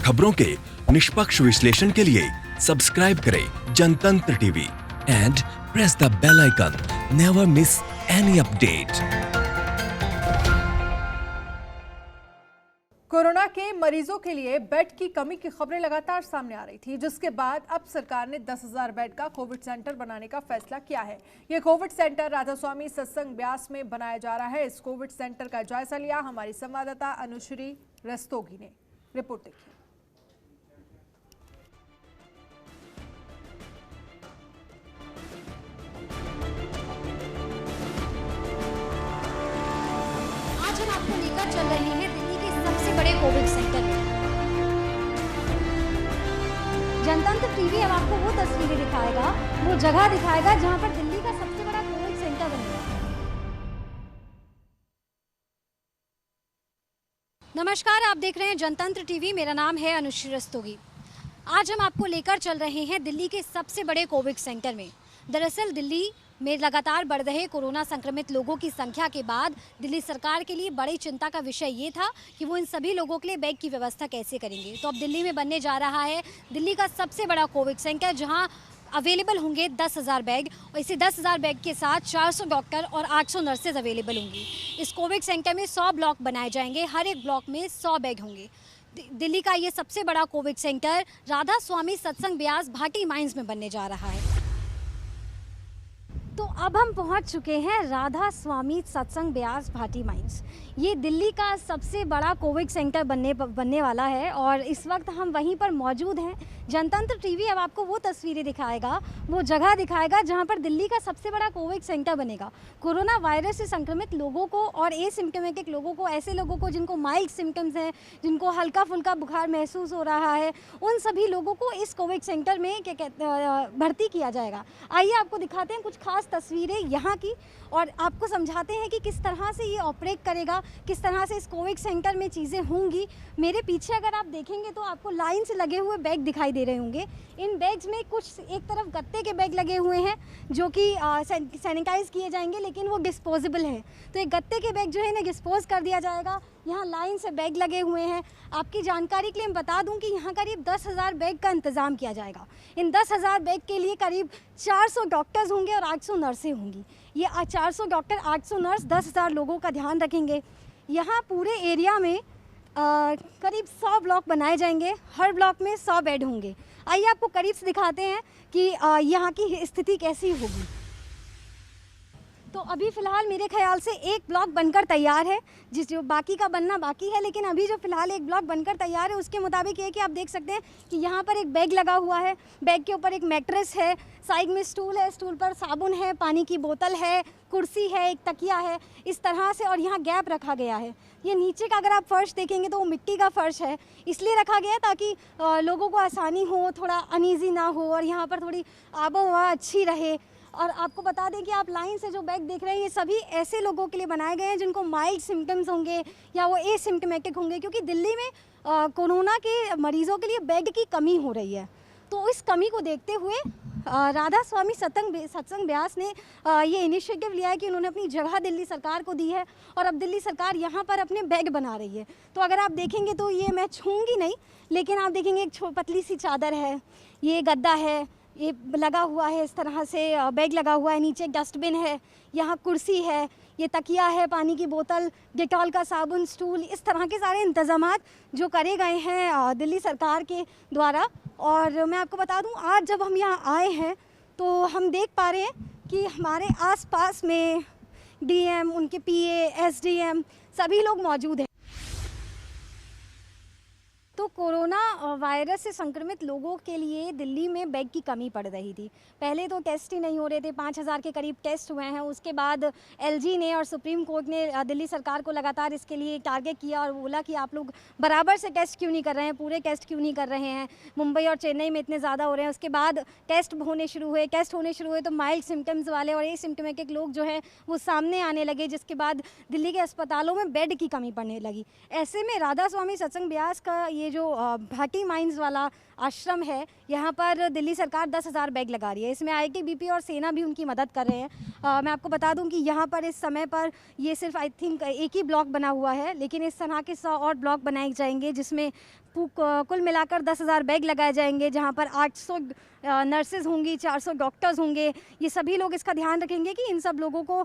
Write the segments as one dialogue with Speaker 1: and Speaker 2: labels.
Speaker 1: खबरों के निष्पक्ष विश्लेषण के लिए सब्सक्राइब करें Jantantra TV and press the bell icon. Never miss any update.
Speaker 2: Corona के मरीजों के लिए बेड की कमी की खबरें लगातार सामने आ रही थी, जिसके बाद अब सरकार ने 10,000 बेड का कोविड सेंटर बनाने का फैसला किया है। ये कोविड सेंटर राधा स्वामी सत्संग ब्यास में बनाया जा रहा है। इस कोविड सेंटर का जायजा लिया हमारी संवाददाता अनुश्री रस्तोगी ने। रिपोर्ट देखिए।
Speaker 3: आज हम आपको लेकर चल रहे हैं दिल्ली के सबसे बड़े कोविड सेंटर में। जनतंत्र टीवी अब आपको वो तस्वीरें दिखाएगा, वो जगह दिखाएगा जहां पर दिल्ली का सबसे बड़ा कोविड सेंटर बनेगा। नमस्कार, आप देख रहे हैं जनतंत्र टीवी। मेरा नाम है अनुश्री रस्तोगी। आज हम आपको लेकर चल रहे हैं दिल्ली के सबसे बड़े कोविड सेंटर में। दरअसल दिल्ली में लगातार बढ़ रहे कोरोना संक्रमित लोगों की संख्या के बाद दिल्ली सरकार के लिए बड़ी चिंता का विषय ये था कि वो इन सभी लोगों के लिए बेड की व्यवस्था कैसे करेंगे। तो अब दिल्ली में बनने जा रहा है दिल्ली का सबसे बड़ा कोविड सेंटर, जहां अवेलेबल होंगे 10,000 बेड और इसी 10,000 बेड के साथ 400 डॉक्टर और 800 नर्सेज अवेलेबल होंगी। इस कोविड सेंटर में 100 ब्लॉक बनाए जाएंगे, हर एक ब्लॉक में 100 बेड होंगे। दिल्ली का ये सबसे बड़ा कोविड सेंटर राधा स्वामी सत्संग ब्यास भाटी माइंस में बनने जा रहा है। तो अब हम पहुंच चुके हैं राधा स्वामी सत्संग ब्यास भाटी माइंस। ये दिल्ली का सबसे बड़ा कोविड सेंटर बनने वाला है और इस वक्त हम वहीं पर मौजूद हैं। जनतंत्र टीवी अब आपको वो तस्वीरें दिखाएगा, वो जगह दिखाएगा जहां पर दिल्ली का सबसे बड़ा कोविड सेंटर बनेगा। कोरोना वायरस से संक्रमित लोगों को और एसिम्प्टोमेटिक लोगों को, ऐसे लोगों को जिनको माइल्ड सिम्टम्स हैं, जिनको हल्का फुल्का बुखार महसूस हो रहा है, उन सभी लोगों को इस कोविड सेंटर में भर्ती किया जाएगा। आइए आपको दिखाते हैं कुछ खास तस्वीरें यहाँ की और आपको समझाते हैं कि किस तरह से ये ऑपरेट करेगा, किस तरह से इस कोविड सेंटर में चीज़ें होंगी। मेरे पीछे अगर आप देखेंगे तो आपको लाइन से लगे हुए बैग दिखाई दे रहे होंगे। इन बैग्स में कुछ एक तरफ गत्ते के बैग लगे हुए हैं जो कि सैनिटाइज किए जाएंगे, लेकिन वो डिस्पोजेबल हैं। तो ये गत्ते के बैग जो है ना डिस्पोज कर दिया जाएगा। यहाँ लाइन से बैग लगे हुए हैं। आपकी जानकारी के लिए मैं बता दूं कि यहाँ करीब 10,000 बैग का इंतज़ाम किया जाएगा। इन 10,000 बैग के लिए करीब 400 डॉक्टर्स होंगे और 800 नर्सें होंगी। ये 400 डॉक्टर, 800 नर्स 10,000 लोगों का ध्यान रखेंगे। यहाँ पूरे एरिया में करीब 100 ब्लॉक बनाए जाएंगे, हर ब्लॉक में 100 बेड होंगे। आइए आपको करीब से दिखाते हैं कि यहाँ की स्थिति कैसी होगी। तो अभी फ़िलहाल मेरे ख्याल से एक ब्लॉक बनकर तैयार है, जो बाकी का बनना बाकी है, लेकिन अभी जो फ़िलहाल एक ब्लॉक बनकर तैयार है उसके मुताबिक ये कि आप देख सकते हैं कि यहाँ पर एक बैग लगा हुआ है, बैग के ऊपर एक मैट्रेस है, साइड में स्टूल है, स्टूल पर साबुन है, पानी की बोतल है, कुर्सी है, एक तकिया है, इस तरह से। और यहाँ गैप रखा गया है। ये नीचे का अगर आप फ़र्श देखेंगे तो वो मिट्टी का फ़र्श है, इसलिए रखा गया है ताकि लोगों को आसानी हो, थोड़ा अनईज़ी ना हो और यहाँ पर थोड़ी आबो हवा अच्छी रहे। और आपको बता दें कि आप लाइन से जो बैग देख रहे हैं ये सभी ऐसे लोगों के लिए बनाए गए हैं जिनको माइल्ड सिम्टम्स होंगे या वो एसिम्प्टोमेटिक होंगे, क्योंकि दिल्ली में कोरोना के मरीज़ों के लिए बेड की कमी हो रही है। तो इस कमी को देखते हुए राधा स्वामी सत्संग ब्यास ने ये इनिशिएटिव लिया है कि उन्होंने अपनी जगह दिल्ली सरकार को दी है और अब दिल्ली सरकार यहाँ पर अपने बेड बना रही है। तो अगर आप देखेंगे तो ये मैं छूँगी नहीं, लेकिन आप देखेंगे एक पतली सी चादर है, ये गद्दा है, ये लगा हुआ है, इस तरह से बैग लगा हुआ है, नीचे डस्टबिन है, यहाँ कुर्सी है, ये तकिया है, पानी की बोतल, डेटॉल का साबुन, स्टूल, इस तरह के सारे इंतजामात जो करे गए हैं दिल्ली सरकार के द्वारा। और मैं आपको बता दूं, आज जब हम यहाँ आए हैं तो हम देख पा रहे हैं कि हमारे आसपास में डीएम, उनके पीए, एसडीएम सभी लोग मौजूद हैं। तो कोरोना वायरस से संक्रमित लोगों के लिए दिल्ली में बेड की कमी पड़ रही थी। पहले तो टेस्ट ही नहीं हो रहे थे, 5,000 के करीब टेस्ट हुए हैं। उसके बाद एलजी ने और सुप्रीम कोर्ट ने दिल्ली सरकार को लगातार इसके लिए टारगेट किया और बोला कि आप लोग बराबर से टेस्ट क्यों नहीं कर रहे हैं, पूरे टेस्ट क्यों नहीं कर रहे हैं, मुंबई और चेन्नई में इतने ज़्यादा हो रहे हैं। उसके बाद टेस्ट होने शुरू हुए तो माइल्ड सिम्टम्स वाले और एसिम्प्टोमेटिक लोग जो हैं वो सामने आने लगे, जिसके बाद दिल्ली के अस्पतालों में बेड की कमी पड़ने लगी। ऐसे में राधा स्वामी सत्संग ब्यास का ये जो भाटी माइंस वाला आश्रम है, यहाँ पर दिल्ली सरकार 10,000 बेड लगा रही है। इसमें आईटीबीपी और सेना भी उनकी मदद कर रहे हैं। मैं आपको बता दूं कि यहाँ पर इस समय पर ये सिर्फ आई थिंक एक ही ब्लॉक बना हुआ है, लेकिन इस तरह के 100 और ब्लॉक बनाए जाएंगे जिसमें कुल मिलाकर 10,000 बेड लगाए जाएंगे, जहां पर 800 नर्सेज होंगी, 400 डॉक्टर्स होंगे। ये सभी लोग इसका ध्यान रखेंगे कि इन सब लोगों को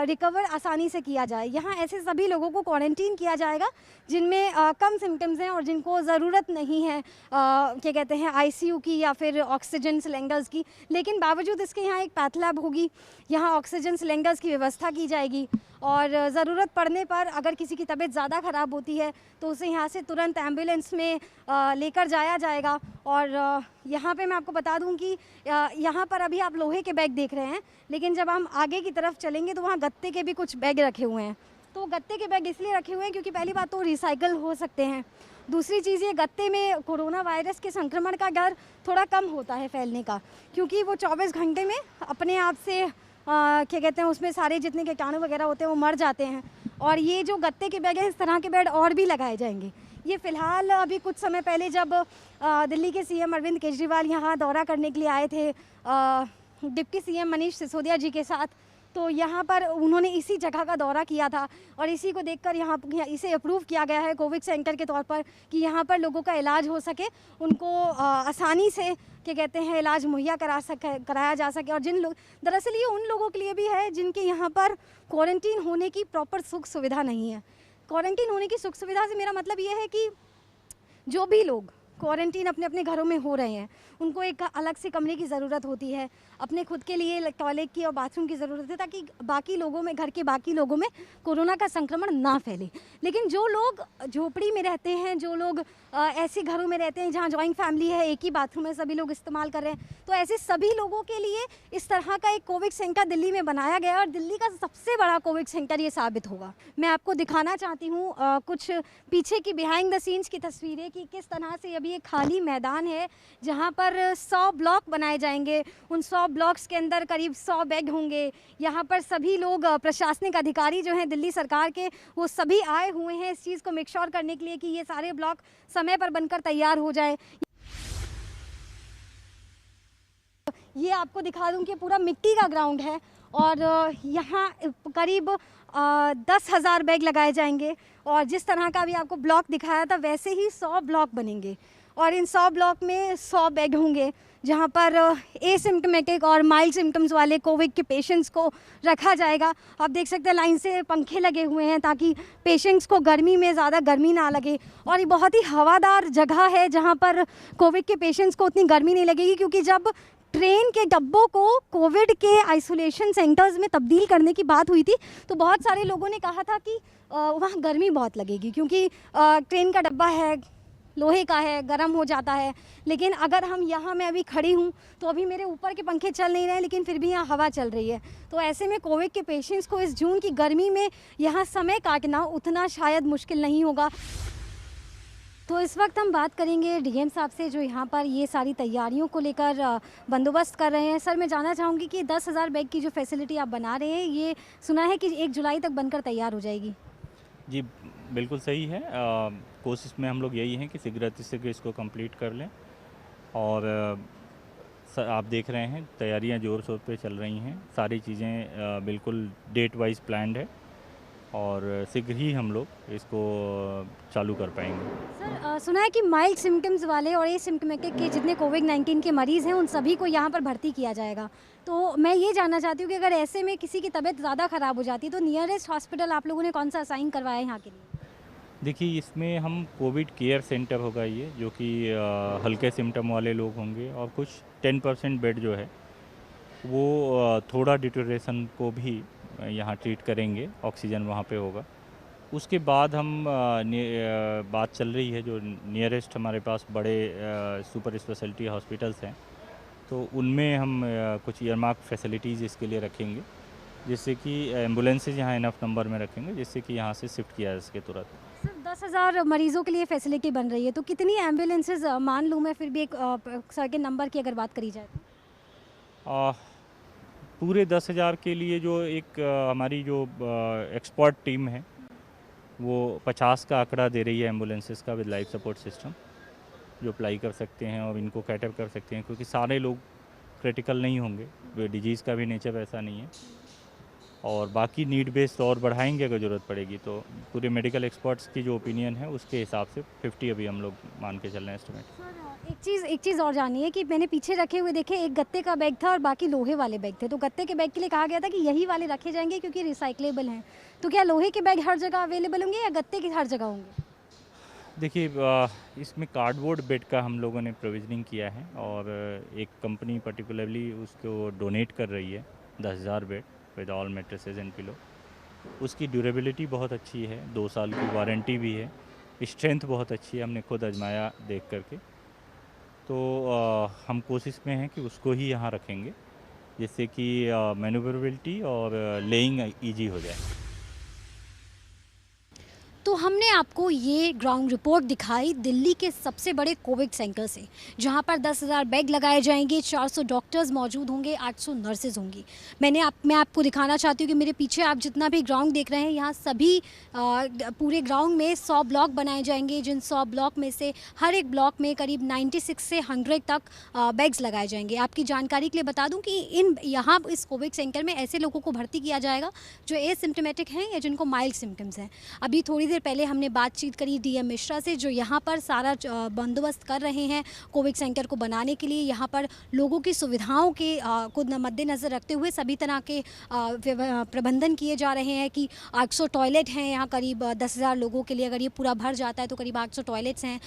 Speaker 3: रिकवर आसानी से किया जाए। यहाँ ऐसे सभी लोगों को क्वारंटीन किया जाएगा जिनमें कम सिम्टम्स हैं और जिनको ज़रूरत नहीं है क्या कहते हैं आईसीयू की या फिर ऑक्सीजन सिलेंडर्स की। लेकिन बावजूद इसके यहाँ एक पैथ लैब होगी, यहाँ ऑक्सीजन सिलेंडर्स की व्यवस्था की जाएगी और ज़रूरत पड़ने पर अगर किसी की तबीयत ज़्यादा ख़राब होती है तो उसे यहाँ से तुरंत एम्बुलेंस में लेकर जाया जाएगा। और यहाँ पे मैं आपको बता दूँ कि यहाँ पर अभी आप लोहे के बैग देख रहे हैं, लेकिन जब हम आगे की तरफ चलेंगे तो वहाँ गत्ते के भी कुछ बैग रखे हुए हैं। तो गत्ते के बैग इसलिए रखे हुए हैं क्योंकि पहली बात तो रिसाइकल हो सकते हैं, दूसरी चीज़ ये गत्ते में कोरोना वायरस के संक्रमण का डर थोड़ा कम होता है फैलने का, क्योंकि वो 24 घंटे में अपने आप से क्या कहते हैं उसमें सारे जितने कीटाणु वगैरह होते हैं वो मर जाते हैं। और ये जो गत्ते के बैग हैं, इस तरह के बेड और भी लगाए जाएंगे। ये फ़िलहाल अभी कुछ समय पहले जब दिल्ली के सीएम अरविंद केजरीवाल यहाँ दौरा करने के लिए आए थे डिप्टी सीएम मनीष सिसोदिया जी के साथ, तो यहाँ पर उन्होंने इसी जगह का दौरा किया था और इसी को देखकर यहाँ इसे अप्रूव किया गया है कोविड सेंटर के तौर पर कि यहाँ पर लोगों का इलाज हो सके, उनको आसानी से क्या कहते हैं इलाज मुहैया कराया जा सके। और जिन लोग दरअसल ये उन लोगों के लिए भी है जिनके यहाँ पर क्वारंटीन होने की प्रॉपर सुख सुविधा नहीं है। क्वारंटीन होने की सुख सुविधा से मेरा मतलब ये है कि जो भी लोग क्वारंटीन अपने अपने घरों में हो रहे हैं उनको एक अलग से कमरे की ज़रूरत होती है, अपने खुद के लिए टॉयलेट की और बाथरूम की ज़रूरत है ताकि बाकी लोगों में, घर के बाकी लोगों में कोरोना का संक्रमण ना फैले। लेकिन जो लोग झोपड़ी में रहते हैं, जो लोग ऐसे घरों में रहते हैं जहाँ जॉइंट फैमिली है, एक ही बाथरूम है, सभी लोग इस्तेमाल कर रहे हैं, तो ऐसे सभी लोगों के लिए इस तरह का एक कोविड सेंटर दिल्ली में बनाया गया और दिल्ली का सबसे बड़ा कोविड सेंटर ये साबित होगा। मैं आपको दिखाना चाहती हूँ कुछ पीछे की बिहाइंड द सीन्स की तस्वीरें कि किस तरह से अभी एक खाली मैदान है जहाँ पर 100 ब्लॉक बनाए जाएंगे। उन 100 ब्लॉक्स के अंदर करीब 100 बेड होंगे। यहाँ पर सभी लोग प्रशासनिक अधिकारी जो हैं दिल्ली सरकार के, वो सभी आए हुए हैं इस चीज़ को मेक श्योर करने के लिए कि ये सारे ब्लॉक समय पर बनकर तैयार हो जाए। ये आपको दिखा दूं कि पूरा मिट्टी का ग्राउंड है और यहाँ करीब 10,000 बेड लगाए जाएंगे और जिस तरह का अभी आपको ब्लॉक दिखाया था वैसे ही 100 ब्लॉक बनेंगे और इन 100 ब्लॉक में 100 बेड होंगे जहाँ पर एसिम्टमेटिक और माइल्ड सिम्टम्स वाले कोविड के पेशेंट्स को रखा जाएगा। आप देख सकते हैं लाइन से पंखे लगे हुए हैं ताकि पेशेंट्स को गर्मी में ज़्यादा गर्मी ना लगे और ये बहुत ही हवादार जगह है जहाँ पर कोविड के पेशेंट्स को उतनी गर्मी नहीं लगेगी, क्योंकि जब ट्रेन के डब्बों को कोविड के आइसोलेशन सेंटर्स में तब्दील करने की बात हुई थी तो बहुत सारे लोगों ने कहा था कि वहाँ गर्मी बहुत लगेगी क्योंकि ट्रेन का डब्बा है, लोहे का है, गर्म हो जाता है। लेकिन अगर हम यहाँ मैं अभी खड़ी हूँ तो अभी मेरे ऊपर के पंखे चल नहीं रहे हैं लेकिन फिर भी यहाँ हवा चल रही है। तो ऐसे में कोविड के पेशेंट्स को इस जून की गर्मी में यहाँ समय काटना उतना शायद मुश्किल नहीं होगा। तो इस वक्त हम बात करेंगे डीएम साहब से जो यहाँ पर ये सारी तैयारियों को लेकर बंदोबस्त कर रहे हैं। सर, मैं जानना चाहूँगी कि 10,000 बेड की जो फैसिलिटी आप बना रहे हैं ये सुना है कि 1 जुलाई तक बनकर तैयार हो जाएगी।
Speaker 4: जी बिल्कुल सही है। कोशिश में हम लोग यही हैं कि शीघ्र इसको कंप्लीट कर लें और आप देख रहे हैं तैयारियां ज़ोर शोर पे चल रही हैं। सारी चीज़ें बिल्कुल डेट वाइज प्लान्ड है और शीघ्र ही हम लोग इसको चालू कर पाएंगे।
Speaker 3: सर, सुना है कि माइल्ड सिम्टम्स वाले और एसिम्टमेटिक के जितने कोविड-19 के मरीज़ हैं उन सभी को यहाँ पर भर्ती किया जाएगा। तो मैं ये जानना चाहती हूँ कि अगर ऐसे में किसी की तबीयत ज़्यादा ख़राब हो जाती है तो नियरेस्ट हॉस्पिटल आप लोगों ने कौन सा असाइन करवाया है यहाँ के लिए?
Speaker 4: देखिए, इसमें हम कोविड केयर सेंटर होगा ये, जो कि हल्के सिम्टम वाले लोग होंगे और कुछ 10% बेड जो है वो थोड़ा डिटोरेशन को भी यहाँ ट्रीट करेंगे, ऑक्सीजन वहाँ पे होगा। उसके बाद हम बात चल रही है जो नियरेस्ट हमारे पास बड़े सुपर स्पेशलिटी हॉस्पिटल्स हैं तो उनमें हम कुछ ईयरमार्क फैसिलिटीज़ इसके लिए रखेंगे, जिससे कि एम्बुलेंसेज यहाँ इनफ नंबर में रखेंगे जिससे कि यहाँ से शिफ्ट किया जा सके तुरंत।
Speaker 3: सर, 10,000 मरीज़ों के लिए फैसिलिटी बन रही है तो कितनी एम्बुलेंसेज मान लूँ मैं फिर भी एक सर के नंबर की अगर बात करी जाए तो?
Speaker 4: पूरे 10,000 के लिए जो एक हमारी जो एक्सपर्ट टीम है वो 50 का आंकड़ा दे रही है एम्बुलेंसेस का विद लाइफ सपोर्ट सिस्टम, जो अप्लाई कर सकते हैं और इनको कैटर कर सकते हैं, क्योंकि सारे लोग क्रिटिकल नहीं होंगे, डिजीज़ का भी नेचर वैसा नहीं है। और बाकी नीड बेस्ड और बढ़ाएंगे अगर ज़रूरत पड़ेगी तो। पूरे मेडिकल एक्सपर्ट्स की जो ओपिनियन है उसके हिसाब से 50 अभी हम लोग मान के चल रहे हैं एस्टिमेट।
Speaker 3: सर एक चीज़ और जाननी है कि मैंने पीछे रखे हुए देखे, एक गत्ते का बैग था और बाकी लोहे वाले बैग थे। तो गत्ते के बैग के लिए कहा गया था कि यही वाले रखे जाएंगे क्योंकि रिसाइक्लेबल हैं। तो क्या लोहे के बैग हर जगह अवेलेबल होंगे या गत्ते के हर जगह होंगे?
Speaker 4: देखिए इसमें कार्डबोर्ड बेड का हम लोगों ने प्रोविजनिंग किया है और एक कंपनी पर्टिकुलरली उसको डोनेट कर रही है 10,000 bed with all mattresses and pillow. उसकी ड्यूरेबिलिटी बहुत अच्छी है, 2 साल की वारंटी भी है, स्ट्रेंथ बहुत अच्छी है, हमने खुद आजमाया देख करके। तो हम कोशिश में हैं कि उसको ही यहाँ रखेंगे जिससे कि मैन्यूवरेबिलिटी और लेइंग ईजी हो जाए।
Speaker 3: तो हमने आपको ये ग्राउंड रिपोर्ट दिखाई दिल्ली के सबसे बड़े कोविड सेंटर से, जहां पर 10,000 बेड लगाए जाएंगे, 400 डॉक्टर्स मौजूद होंगे, 800 नर्सेज होंगी। मैं आपको दिखाना चाहती हूँ कि मेरे पीछे आप जितना भी ग्राउंड देख रहे हैं, यहाँ सभी पूरे ग्राउंड में 100 ब्लॉक बनाए जाएंगे, जिन 100 ब्लॉक में से हर एक ब्लॉक में करीब 96 से 100 तक बेड्स लगाए जाएंगे। आपकी जानकारी के लिए बता दूँ कि यहाँ इस कोविड सेंटर में ऐसे लोगों को भर्ती किया जाएगा जो एसिम्टोमेटिक हैं या जिनको माइल्ड सिम्टम्स हैं। अभी थोड़ी देर पहले हमने बातचीत करी डीएम मिश्रा से, जो यहाँ पर सारा बंदोबस्त कर रहे हैं कोविड सेंटर को बनाने के लिए। यहाँ पर लोगों की सुविधाओं के को मद्देनज़र रखते हुए सभी तरह के प्रबंधन किए जा रहे हैं कि 800 टॉयलेट हैं यहाँ करीब 10,000 लोगों के लिए। अगर ये पूरा भर जाता है तो करीब 800 टॉयलेट्स हैं।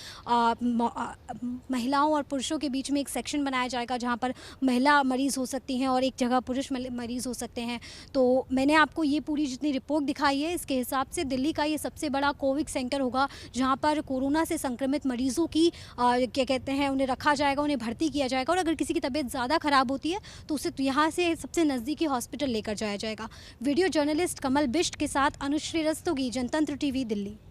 Speaker 3: महिलाओं और पुरुषों के बीच में एक सेक्शन बनाया जाएगा जहाँ पर महिला मरीज़ हो सकती हैं और एक जगह पुरुष मरीज़ हो सकते हैं। तो मैंने आपको ये पूरी जितनी रिपोर्ट दिखाई है, इसके हिसाब से दिल्ली का ये सबसे बड़ा कोविड सेंटर होगा जहां पर कोरोना से संक्रमित मरीजों की क्या कहते हैं उन्हें रखा जाएगा, उन्हें भर्ती किया जाएगा और अगर किसी की तबीयत ज़्यादा ख़राब होती है तो उसे यहाँ से सबसे नज़दीकी हॉस्पिटल लेकर जाया जाएगा। वीडियो जर्नलिस्ट कमल बिष्ट के साथ अनुश्री रस्तोगी, जनतंत्र टीवी, दिल्ली।